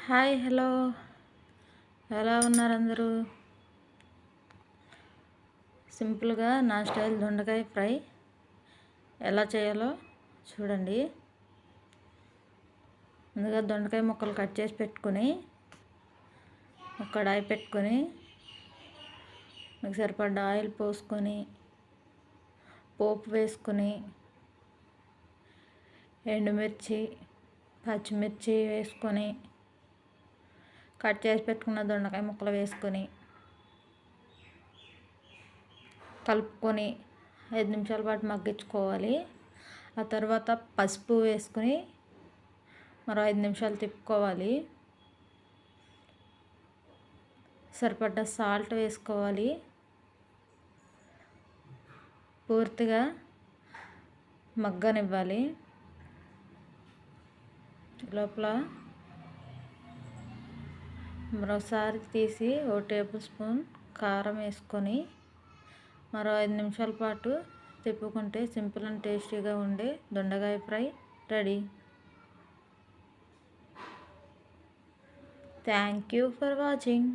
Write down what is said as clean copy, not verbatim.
Hi hello ఎలా ఉన్నారు అందరూ? సింపుల్గా నా స్టైల్ దొండకాయ ఫ్రై ఎలా చేయాలో చూడండి. ముందుగా దొండకాయ ముక్కలు కట్ చేసి పెట్టుకొని ఒక కడాయి పెట్టుకొని మీకు సరిపడ్డ ఆయిల్ పోసుకొని పోపు వేసుకొని ఎండుమిర్చి పచ్చిమిర్చి వేసుకొని కట్ చేసి పెట్టుకున్న దొండకాయ ముక్కలు వేసుకొని కలుపుకొని 5 నిమిషాల పాటు మగ్గించుకోవాలి. ఆ తర్వాత పసుపు వేసుకొని మరో 5 నిమిషాలు తిప్పుకోవాలి. సరిపడ్డ సాల్ట్ వేసుకోవాలి. పూర్తిగా మగ్గనివ్వాలి. లోపల మరోసారి తీసి 1 టేబుల్ స్పూన్ కారం వేసుకొని మరో 5 నిమిషాల పాటు తిప్పుకుంటే సింపుల్ అండ్ టేస్టీగా ఉండే దొండకాయ fry ready. Thank you for watching.